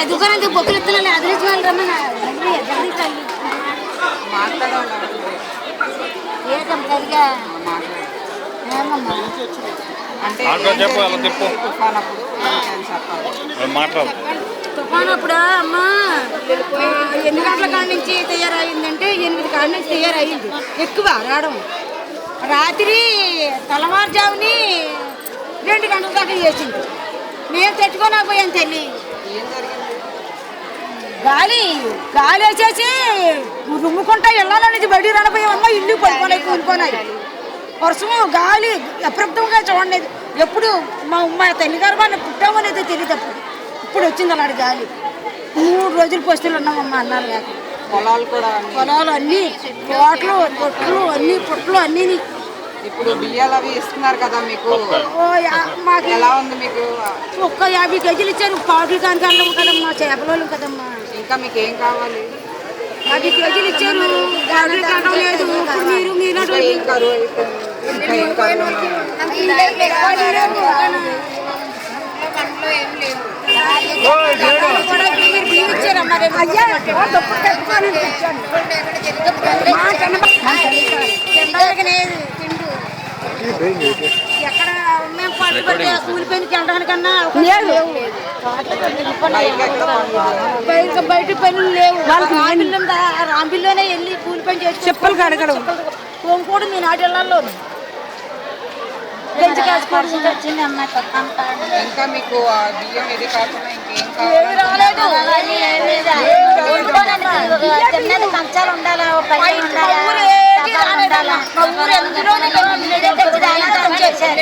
దుకాణం బొక్కలు ఎత్తున్నాను అదిలించి వాళ్ళు రమ్మని ఏదమ్మా తుఫాన్ అప్పుడు అమ్మా 8 గంటల కాడ నుంచి తయారయ్యిందంటే 8 కాడ నుంచి తయారయ్యింది ఎక్కువ రావడం. రాత్రి తెల్లవారుజాముని 2 గంటల దాకా చేసింది. మేము తెచ్చుకోలేకపోయాం తల్లి. గాలి వేసేసి రుమ్ముకుంటా వెళ్ళాలనేది బయటికి రానిపోయామమ్మా. ఇల్లు కూలిపోయినాయి. వర్షము గాలి అప్రప్తంగా చూడండి. ఎప్పుడు మా తల్లిగారు మనం పుట్టామనేది తెలియదు. ఇప్పుడు వచ్చింది అలాంటి గాలి. 3 రోజులు పోస్తులు ఉన్నామమ్మా అన్నారు లేక. పొలాలు అన్నీ తోటలు పొట్లు అన్నీ పుట్లు అన్నీ. ఇప్పుడు బియ్యాలు అవి ఇస్తున్నారు కదా మీకు, మాకు ఎలా ఉంది మీకు? ఒక్క 50 కేజీలు ఇచ్చారు. పావులు కానికాలం కదమ్మా, చేపలు కదమ్మా. ఇంకా మీకు ఏం కావాలి? 50 కేజీలు ఇచ్చారు. పావులు కావడం లేదు. ఇప్పుడు మీరు ఇచ్చారమ్మా. ఎక్కడ మేము పళ్ళు పడితే కూలిపోయిన తినడానికన్నా బయట పనులు లేవు. రాంబిల్లోనే వెళ్ళి కూలి పని చేసి చెప్పలు కడగడం కూడా మీ నాటి ఇళ్లలో ఇంకా మీకు బియ్యం ఇది కాకుండా ఇంకేం ఏమి రాలేదు. కంచాలు ఉండాలా, దానాధారం చేశారు.